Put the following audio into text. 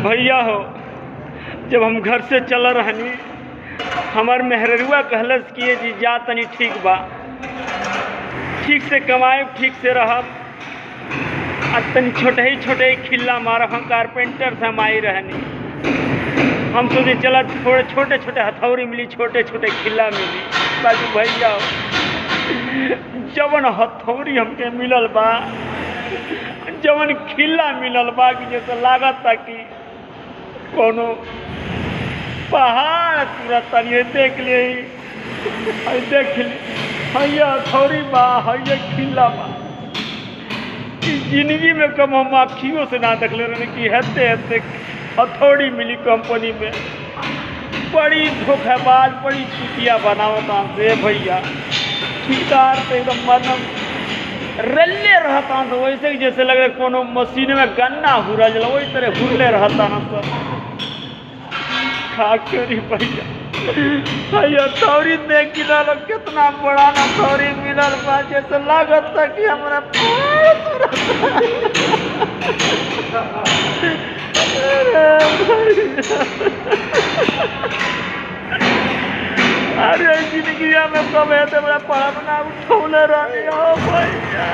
भैया हो, जब हम घर से चल रहनी हमार मेहररुआ कहलस कि जी जा तनी ठीक बा, ठीक से कमाए ठीक से रहब, आ तनी छोटे ही खिल्ला मारब। हम कारपेंटर से हम आई रहनी, हम सोचे चला थोड़े छोटे छोटे हथौड़ी मिली, छोटे छोटे खिल्ला मिली। बाजू भैया हो, जवन हथौड़ी हमके मिलल बा, जवन खिल्ला मिलल बा कि जैसे लागत था कि कोनो पहाड़ पूरा तनिए देख ले, देख ली हैया हथौड़ी बा, हैया खिल्ला बा। जिंदगी में कम हम आँखियों से ना देख ले रहे कि हेते हेते हथौड़ी मिली कंपनी में। बड़ी धोखेबाज, बड़ी चुतिया बनावत हमसे भैया। ठेकेदार तो एकदम मतलब रल्ले रहता तो वैसे ही जैसे लग रहा कोनो मशीन में गन्ना हुरा जला, वही तरह हुरले रहता ना सर। खा करी भैया, भैया थौड़ी देख कि लोग कितना बड़ा ना थौड़ी मिलल बा, जैसे लागत था कि हमारा अरे जिंदगी में कब है तो बड़ा पढ़ा बना उठौले रही हो भैया।